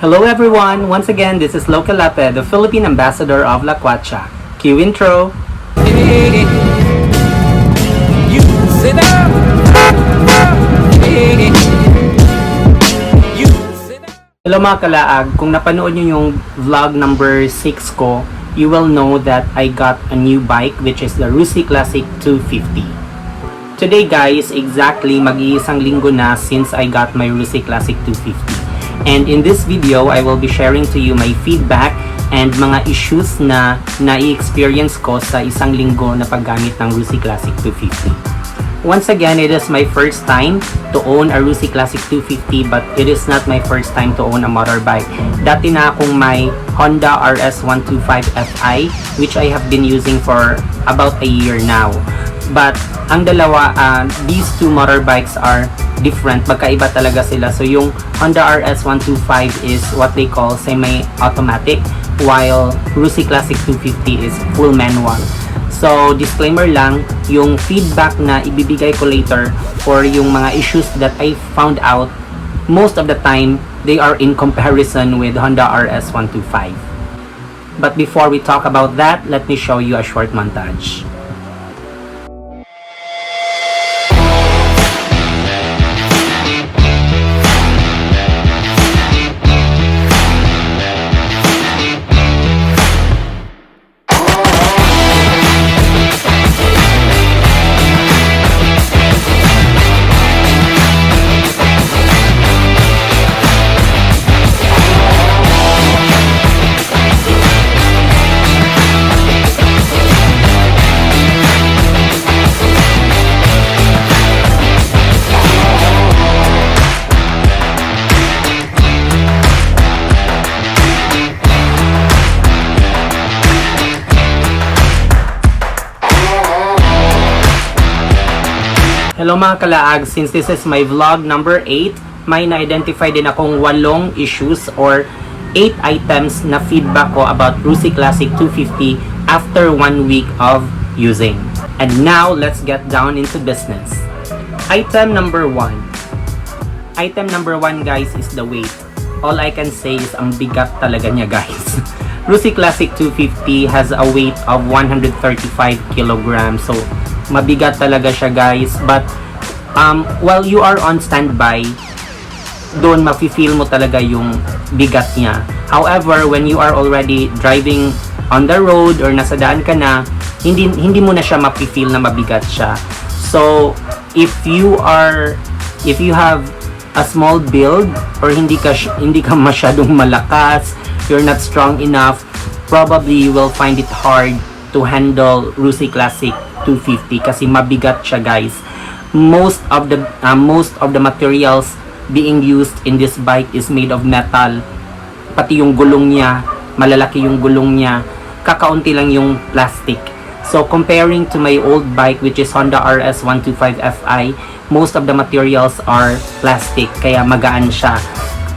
Hello everyone! Once again, this is Local Lape, the Philippine Ambassador of La Cuacha. Cue intro! Hey, you sit down. Hey, you sit down. Hello mga kalaag, kung napanood nyo yung vlog number 6 ko, you will know that I got a new bike which is the Rusi Classic 250. Today guys, exactly mag-iisang linggo na since I got my Rusi Classic 250. And in this video, I will be sharing to you my feedback and mga issues na na-experience ko sa isang linggo na paggamit ng Rusi Classic 250. Once again, it is my first time to own a Rusi Classic 250 but it is not my first time to own a motorbike. Dati na akong may Honda RS125 Fi which I have been using for about a year now. But ang dalawa, these two motorbikes are different, magkaiba talaga sila. So yung Honda RS125 is what they call semi-automatic while Rusi Classic 250 is full manual. So disclaimer lang, yung feedback na ibibigay ko later for yung mga issues that I found out, most of the time they are in comparison with Honda RS125. But before we talk about that, let me show you a short montage. Hello mga kalaag, since this is my vlog number 8, may na-identify din akong 8 issues or 8 items na feedback ko about Rusi Classic 250 after 1 week of using. And now, let's get down into business. Item number 1. Item number 1 guys is the weight. All I can say is ang bigat talaga niya guys. Rusi Classic 250 has a weight of 135 kilograms. So, mabigat talaga siya guys, but while you are on standby, doon mafe-feel mo talaga yung bigat niya. However, when you are already driving on the road or nasa daan ka na, hindi mo na siya mafe-feel na mabigat siya. So if you have a small build or hindi ka masyadong malakas, you're not strong enough, probably you will find it hard to handle Rusi Classic 250 kasi mabigat siya guys. Most of the materials being used in this bike is made of metal. Pati yung gulong niya, malalaki yung gulong niya, kakaunti lang yung plastic. So comparing to my old bike which is Honda RS125 Fi, most of the materials are plastic kaya magaan siya.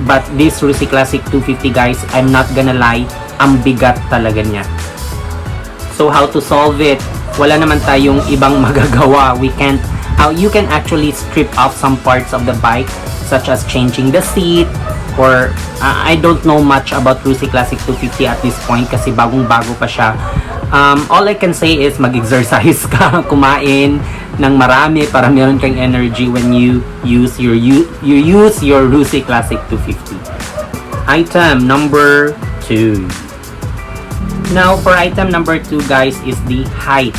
But this Rusi Classic 250 guys, I'm not gonna lie, ang bigat talaga niya. So how to solve it? Wala naman tayong ibang magagawa. You can actually strip off some parts of the bike such as changing the seat or I don't know much about Rusi Classic 250 at this point kasi bagong-bago pa siya. All I can say is mag-exercise ka, kumain ng marami para meron kang energy when you use your Rusi Classic 250. Item number 2. Now, for item number 2 guys is the height.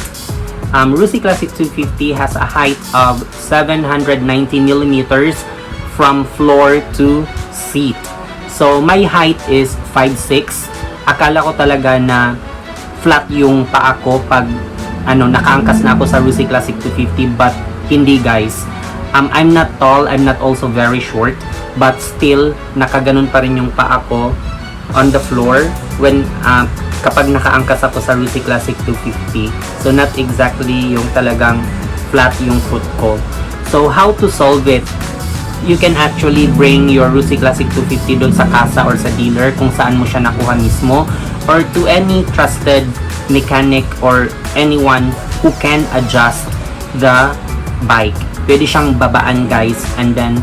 Rusi Classic 250 has a height of 790 millimeters from floor to seat. So, my height is 5'6". Akala ko talaga na flat yung paa ko pag nakaangkas na ako sa Rusi Classic 250 but hindi guys. I'm not tall, I'm not also very short, but still nakaganon pa rin yung paa ko on the floor when kapag nakaangkas ako sa Rusi Classic 250. So not exactly yung talagang flat yung foot ko. So how to solve it? You can actually bring your Rusi Classic 250 doon sa kasa or sa dealer kung saan mo siya nakuha mismo, or to any trusted mechanic or anyone who can adjust the bike. Pwede siyang babaan guys, and then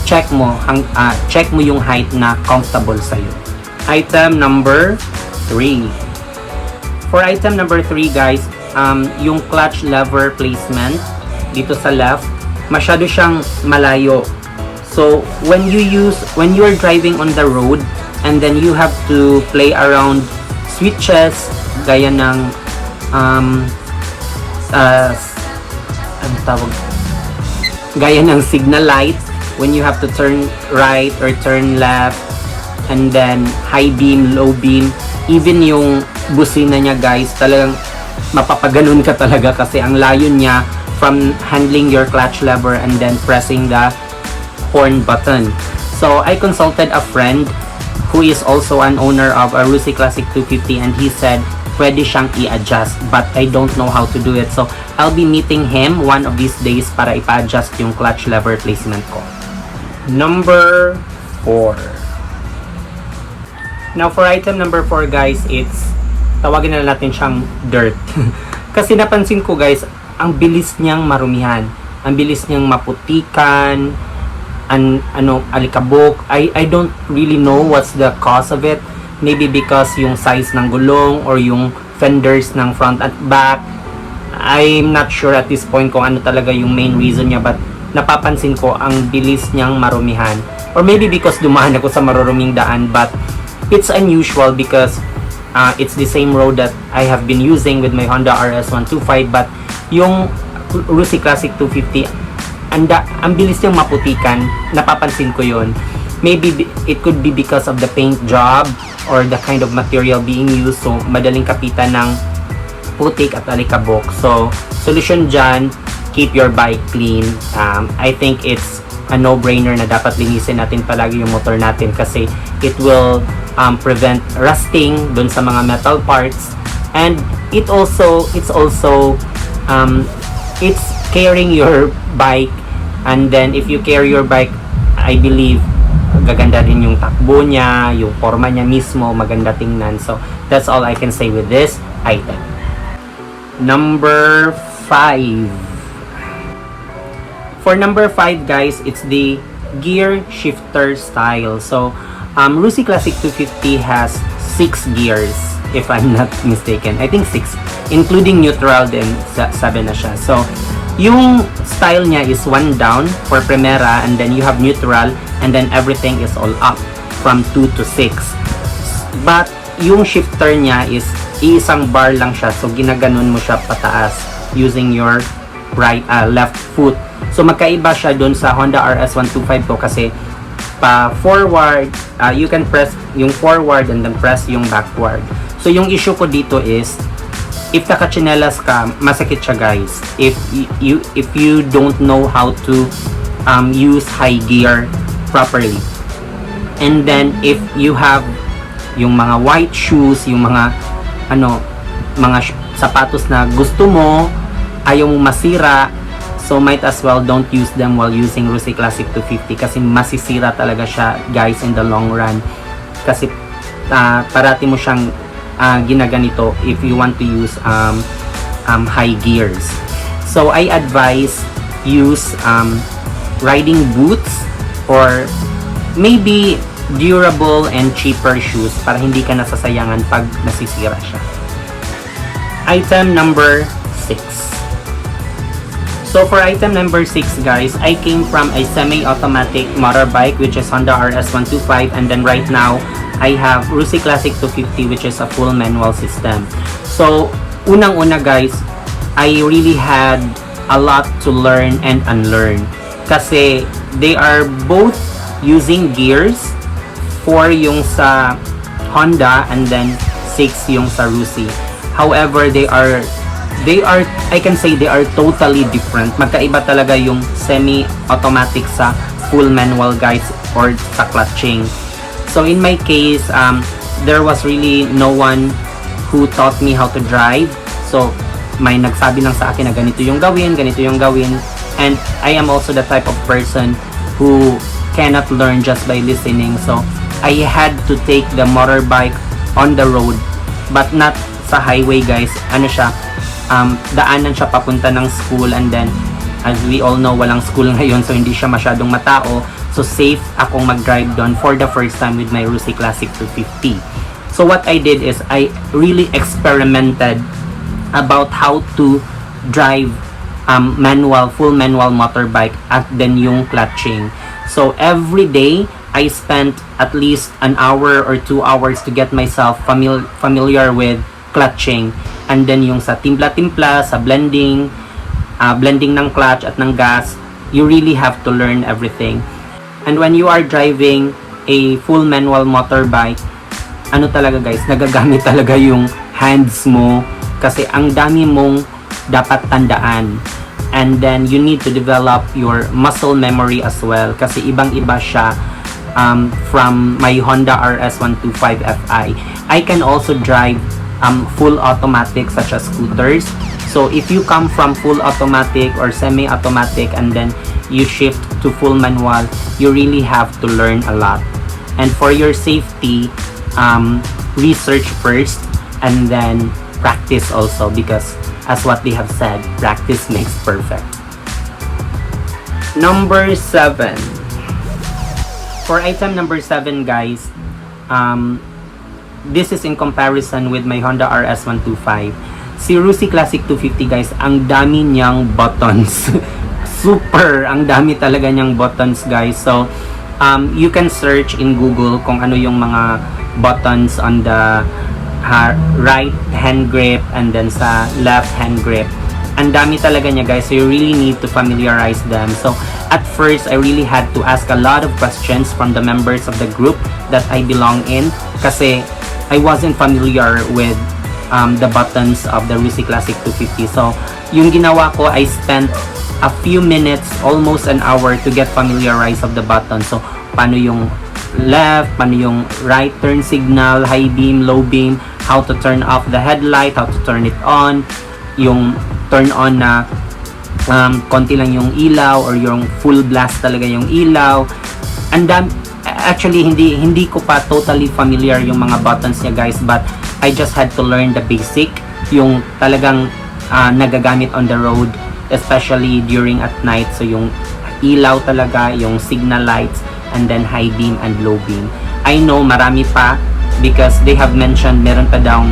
check mo yung height na comfortable sa'yo. Item number 3. For item number 3 guys, yung clutch lever placement dito sa left, masyado siyang malayo. So when you are driving on the road and then you have to play around switches gaya ng gaya ng signal light, when you have to turn right or turn left, and then high beam, low beam, even yung busina niya guys, talagang mapapaganon ka talaga kasi ang layo niya from handling your clutch lever and then pressing the horn button. So I consulted a friend who is also an owner of a Rusi Classic 250 and he said pwede siyang i-adjust but I don't know how to do it. So I'll be meeting him one of these days para ipa-adjust yung clutch lever placement ko. Number 4. Now for item number 4 guys, it's tawagin na natin siyang dirt. Kasi napansin ko guys, ang bilis niyang marumihan. Ang bilis niyang maputikan, alikabok. I don't really know what's the cause of it. Maybe because yung size ng gulong or yung fenders ng front at back. I'm not sure at this point kung ano talaga yung main reason niya, but napapansin ko ang bilis niyang marumihan. Or maybe because dumaan ako sa maruruming daan, but it's unusual because it's the same road that I have been using with my Honda RS125, but yung Rusi Classic 250, ang bilis niyang maputikan. Napapansin ko yun. Maybe it could be because of the paint job or the kind of material being used, so madaling kapitan ng putik at alikabok. So solution dyan, keep your bike clean. I think it's a no-brainer na dapat linisin natin palagi yung motor natin kasi it will prevent rusting dun sa mga metal parts, and it's carrying your bike, and then if you carry your bike, I believe gaganda din yung takbo niya, yung forma niya mismo, maganda tingnan. So that's all I can say with this item. Number 5. For number 5 guys, it's the gear shifter style. So Rusi Classic 250 has 6 gears if I'm not mistaken. I think 6, including neutral din, 7 na siya. So yung style niya is 1 down for Primera, and then you have neutral, and then everything is all up from 2 to 6. But yung shifter niya is iisang bar lang siya, so ginaganon mo siya pataas using your left foot. So magkaiba siya dun sa Honda RS125 ko kasi pa forward, you can press yung forward and then press yung backward. So yung issue ko dito is if nakachinelas ka, masakit siya guys. If you don't know how to use high gear properly. And then if you have yung mga white shoes, yung mga sapatos na gusto mo, ayaw mo masira, so might as well don't use them while using Rusi Classic 250 kasi masisira talaga siya guys in the long run. Kasi parati mo siyang ginaganito if you want to use high gears. So I advise use riding boots or maybe durable and cheaper shoes para hindi ka nasasayangan pag nasisira siya. Item number 6. So for item number 6 guys, I came from a semi-automatic motorbike which is Honda RS125, and then right now I have Rusi Classic 250 which is a full manual system. So unang-una guys, I really had a lot to learn and unlearn kasi they are both using gears, 4 yung sa Honda and then 6 yung sa Rusi. However, they are I can say they are totally different. Magkaiba talaga yung semi-automatic sa full manual guys or sa clutching. So in my case, there was really no one who taught me how to drive. So may nagsabi lang sa akin na ganito yung gawin, and I am also the type of person who cannot learn just by listening. So I had to take the motorbike on the road, but not sa highway guys. Ano siya, daanan siya papunta ng school, and then As we all know, walang school ngayon, so hindi siya masyadong matao. So safe akong mag-drive doon for the first time with my Rusi Classic 250. So what I did is I really experimented about how to drive full manual motorbike at then yung clutching. So every day, I spent at least an hour or 2 hours to get myself familiar with clutching. And then yung sa timpla-timpla, sa blending ng clutch at ng gas, you really have to learn everything. And when you are driving a full manual motorbike, ano talaga guys, nagagamit talaga yung hands mo kasi ang dami mong dapat tandaan. And then you need to develop your muscle memory as well kasi ibang-iba siya from my Honda RS 125 Fi. I can also drive full automatic such as scooters. So if you come from full automatic or semi-automatic and then you shift to full manual, you really have to learn a lot. And for your safety, research first and then practice also because as what they have said, practice makes perfect. Number 7. For item number 7 guys, this is in comparison with my Honda RS 125. Si Rusi Classic 250 guys, ang dami niyang buttons. Super, ang dami talaga niyang buttons guys. So, you can search in Google kung ano yung mga buttons on the right hand grip and then sa left hand grip. Ang dami talaga niya guys, so you really need to familiarize them. So at first I really had to ask a lot of questions from the members of the group that I belong in kasi I wasn't familiar with the buttons of the Rusi Classic 250. So yung ginawa ko, I spent a few minutes, almost an hour to get familiarized of the buttons. So paano yung left, paano yung right turn signal, high beam, low beam, how to turn off the headlight, how to turn it on, yung turn on na konti lang yung ilaw or yung full blast talaga yung ilaw. And actually hindi ko pa totally familiar yung mga buttons niya guys, but I just had to learn the basic, yung talagang nagagamit on the road, especially during at night. So yung ilaw talaga, yung signal lights, and then high beam and low beam. I know marami pa because they have mentioned meron pa daw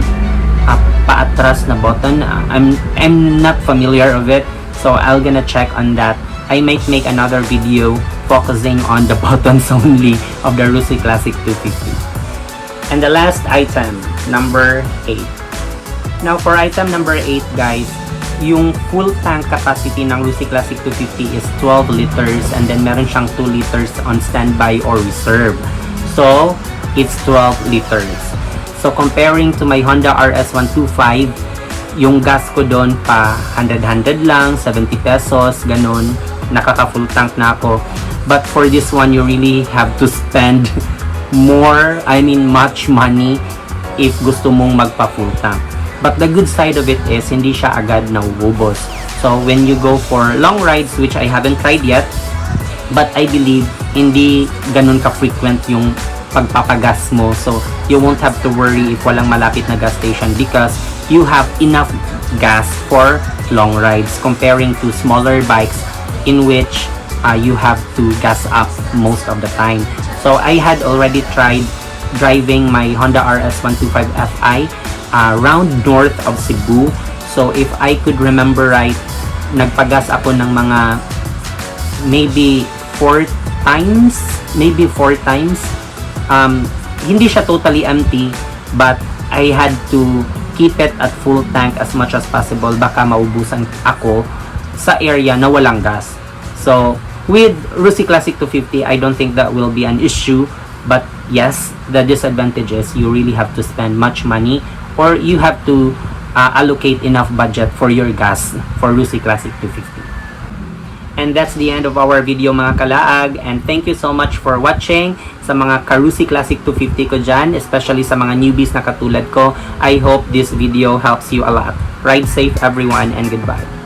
paatras na button. I'm not familiar of it, so I'll gonna check on that. I might make another video focusing on the buttons only of the Rusi Classic 250. And the last item, number 8. Now for item number 8 guys, yung full tank capacity ng Rusi Classic 250 is 12 liters and then meron siyang 2 liters on standby or reserve. So it's 12 liters. So comparing to my Honda RS 125, yung gas ko doon pa 100 lang, 70 pesos, ganun, nakaka full tank na ako. But for this one, you really have to spend much money if gusto mong magpa full tank. But the good side of it is hindi siya agad nauubos. So when you go for long rides, which I haven't tried yet, but I believe hindi ganun ka-frequent yung pagpapagas mo. So you won't have to worry if walang malapit na gas station because you have enough gas for long rides comparing to smaller bikes in which you have to gas up most of the time. So I had already tried driving my Honda RS 125 Fi around north of Cebu. So if I could remember right, nagpagas ako ng mga maybe 4 times. Hindi siya totally empty, but I had to keep it at full tank as much as possible. Baka maubusan ako sa area na walang gas. So with Rusi Classic 250, I don't think that will be an issue. But yes, the disadvantage is you really have to spend much money or you have to allocate enough budget for your gas for Rusi Classic 250. And that's the end of our video mga kalaag, and thank you so much for watching. Sa mga ka-Rusi Classic 250 ko dyan, especially sa mga newbies na katulad ko, I hope this video helps you a lot. Ride safe everyone and goodbye.